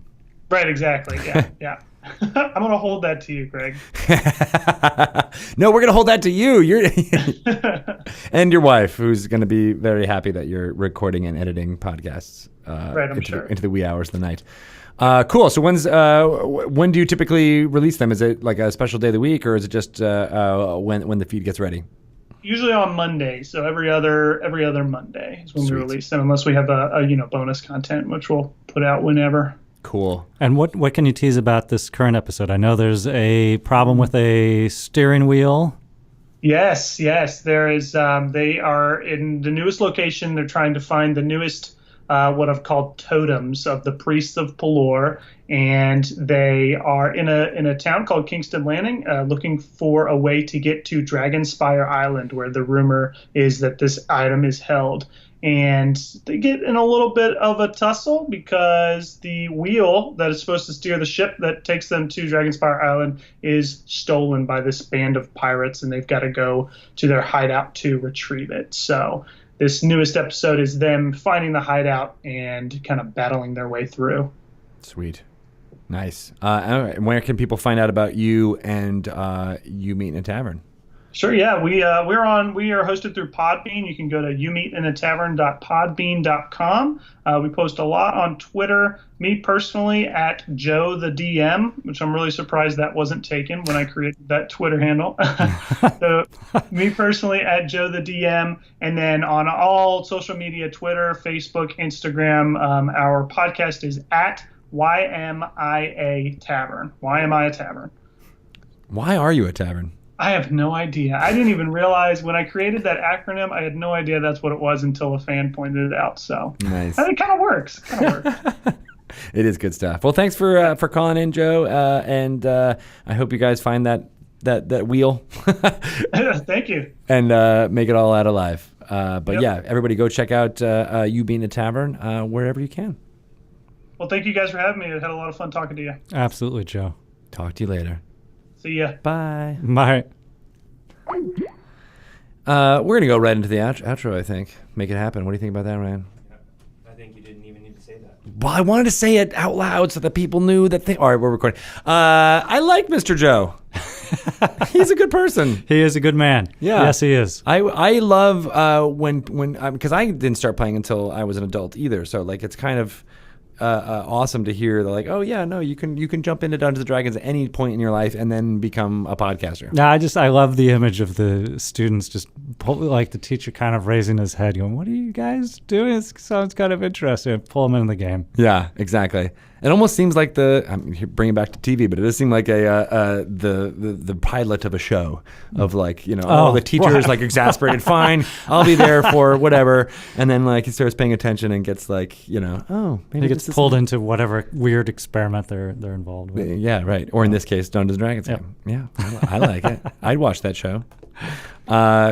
Right, exactly. Yeah, yeah. I'm going to hold that to you, Greg. No, we're going to hold that to you. You're and your wife, who's going to be very happy that you're recording and editing podcasts right, I'm sure. into the wee hours of the night. Cool. So when do you typically release them? Is it like a special day of the week, or is it just when the feed gets ready? Usually on Monday. So every other Monday is when Sweet. we release them, unless we have a bonus content, which we'll put out whenever. Cool. And what can you tease about this current episode? I know there's a problem with a steering wheel. Yes. There is. They are in the newest location. They're trying to find the newest, what I've called totems of the priests of Pelor, and they are in a town called Kingston Landing, looking for a way to get to Dragonspire Island, where the rumor is that this item is held. And they get in a little bit of a tussle because the wheel that is supposed to steer the ship that takes them to Dragonspire Island is stolen by this band of pirates, and they've got to go to their hideout to retrieve it. So this newest episode is them finding the hideout and kind of battling their way through. Sweet. Nice. Where can people find out about you and You Meet in a Tavern? Sure, yeah. We are hosted through Podbean. You can go to youmeetinatavern.podbean.com. We post a lot on Twitter. Me personally at Joe the DM, which I'm really surprised that wasn't taken when I created that Twitter handle. So me personally at Joe the DM, and then on all social media, Twitter, Facebook, Instagram, our podcast is at YMIA Tavern. Why am I a tavern? Why are you a tavern? I have no idea. I didn't even realize when I created that acronym, I had no idea that's what it was until a fan pointed it out. So nice. It kind of works. It is good stuff. Well, thanks for calling in, Joe. And I hope you guys find that wheel. Thank you. And make it all out alive. But yeah, everybody go check out You Being a Tavern wherever you can. Well, thank you guys for having me. I had a lot of fun talking to you. Absolutely, Joe. Talk to you later. See ya. Bye. Bye. We're going to go right into the outro, I think. Make it happen. What do you think about that, Ryan? I think you didn't even need to say that. Well, I wanted to say it out loud so that people knew that all right, we're recording. I like Mr. Joe. He's a good person. He is a good man. Yeah. Yes, he is. I love when because I didn't start playing until I was an adult either. So like it's kind of awesome to hear. They're like, oh yeah, no, you can jump into Dungeons and Dragons at any point in your life and then become a podcaster. No, I love the image of the students just like the teacher kind of raising his head, going, "What are you guys doing? It sounds kind of interesting." Pull them into the game. Yeah, exactly. It almost seems like I'm bringing it back to TV, but it does seem like the pilot of a show of like, the teacher is like exasperated. Fine, I'll be there for whatever, and then like he starts paying attention and gets like, maybe He gets pulled into whatever weird experiment they're involved with. Yeah, right. Or in this case, Dungeons and Dragons. Yep. Yeah, I like it. I'd watch that show.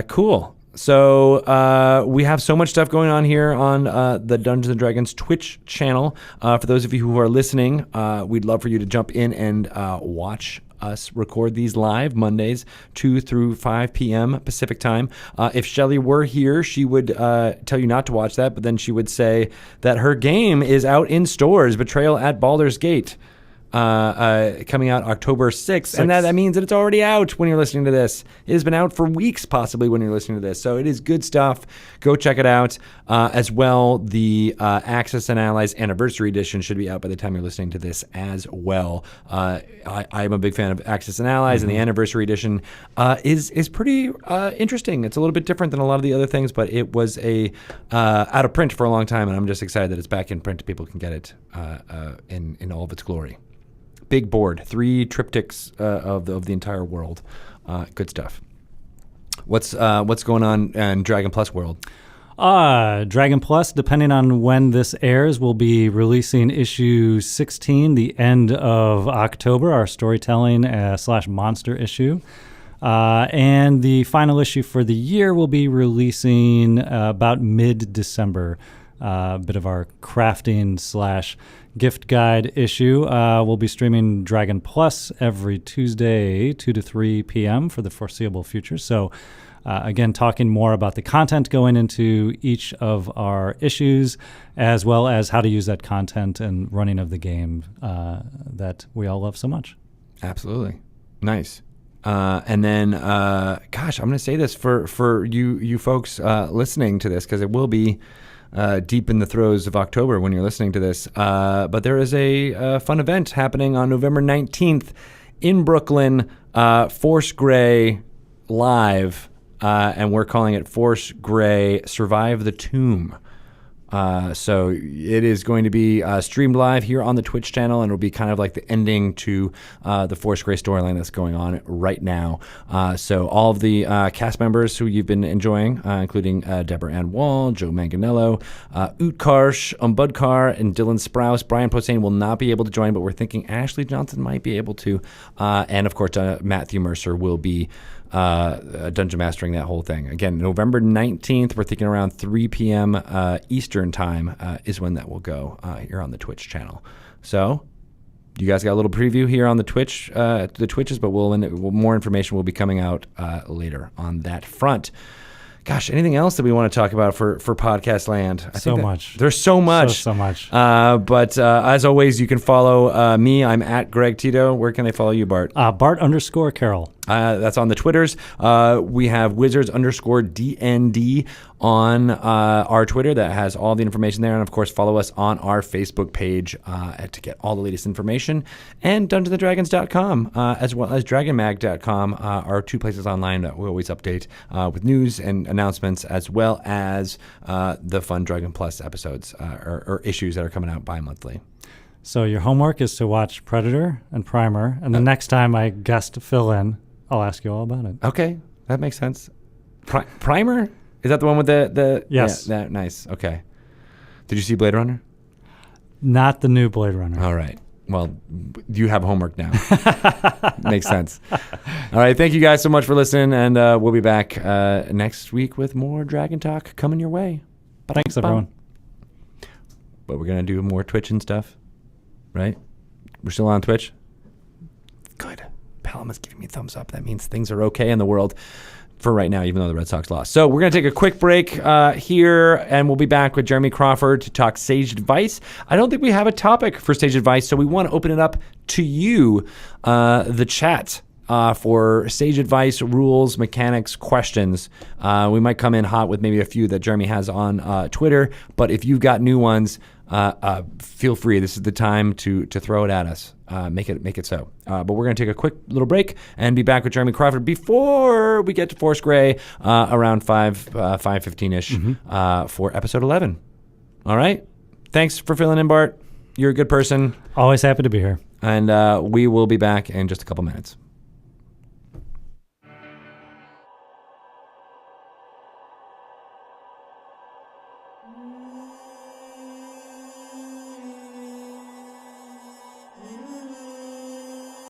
Cool. So we have so much stuff going on here on the Dungeons & Dragons Twitch channel. For those of you who are listening, we'd love for you to jump in and watch us record these live Mondays, 2 through 5 p.m. Pacific time. If Shelly were here, she would tell you not to watch that, but then she would say that her game is out in stores, Betrayal at Baldur's Gate. Coming out October 6th. And that means that it's already out when you're listening to this. It has been out for weeks, possibly, when you're listening to this. So it is good stuff. Go check it out. As well, the Axis and Allies Anniversary Edition should be out by the time you're listening to this as well. I'm a big fan of Axis and Allies, and the Anniversary Edition is pretty interesting. It's a little bit different than a lot of the other things, but it was out of print for a long time, and I'm just excited that it's back in print. People can get it in all of its glory. Big board, 3 triptychs of the entire world. Good stuff. What's going on in Dragon Plus world? Dragon Plus, depending on when this airs, will be releasing issue 16, the end of October, our storytelling / monster issue. And the final issue for the year will be releasing about mid-December. A bit of our crafting / gift guide issue. We'll be streaming Dragon Plus every Tuesday, 2 to 3 p.m. for the foreseeable future. So, again, talking more about the content going into each of our issues, as well as how to use that content and running of the game that we all love so much. Absolutely. Nice. And then, I'm going to say this for you folks listening to this, because it will be deep in the throes of October when you're listening to this. But there is a fun event happening on November 19th in Brooklyn, Force Grey Live, and we're calling it Force Grey Survive the Tomb. So it is going to be streamed live here on the Twitch channel, and it'll be kind of like the ending to the Force Grey storyline that's going on right now. So all of the cast members who you've been enjoying, including Deborah Ann Wall, Joe Manganiello, Utkarsh Umbudkar, and Dylan Sprouse. Brian Posehn will not be able to join, but we're thinking Ashley Johnson might be able to. And, of course, Matthew Mercer will be dungeon mastering that whole thing. Again, November 19th, we're thinking around 3 p.m. Eastern time is when that will go here on the Twitch channel. So you guys got a little preview here on the Twitches, but more information will be coming out later on that front. Gosh, anything else that we want to talk about for podcast land? So much. There's so much. So much. But as always, you can follow me. I'm at Greg Tito. Where can they follow you, Bart? Bart_Carroll. That's on the Twitters. We have Wizards_DND on our Twitter that has all the information there. And, of course, follow us on our Facebook page to get all the latest information. And DungeonsandDragons.com as well as DragonMag.com are 2 places online that we always update with news and announcements, as well as the fun Dragon Plus episodes or issues that are coming out bi-monthly. So your homework is to watch Predator and Primer, and the next time I guest fill in, I'll ask you all about it. Okay, that makes sense. Primer? Is that the one with the Yes. Yeah, nice. Okay. Did you see Blade Runner? Not the new Blade Runner. All right. Well, you have homework now. Makes sense. All right. Thank you guys so much for listening, and we'll be back next week with more Dragon Talk coming your way. Thanks, everyone. But we're going to do more Twitch and stuff, right? We're still on Twitch? Good. Palama's giving me a thumbs up. That means things are okay in the world for right now, even though the Red Sox lost. So we're going to take a quick break here, and we'll be back with Jeremy Crawford to talk Sage Advice. I don't think we have a topic for Sage Advice, so we want to open it up to you, the chat, for Sage Advice, rules, mechanics, questions. We might come in hot with maybe a few that Jeremy has on Twitter, but if you've got new ones, feel free. This is the time to throw it at us. Make it so. But we're going to take a quick little break and be back with Jeremy Crawford before we get to Force Gray around 5:15ish for episode 11. All right. Thanks for filling in, Bart. You're a good person. Always happy to be here. And we will be back in just a couple minutes.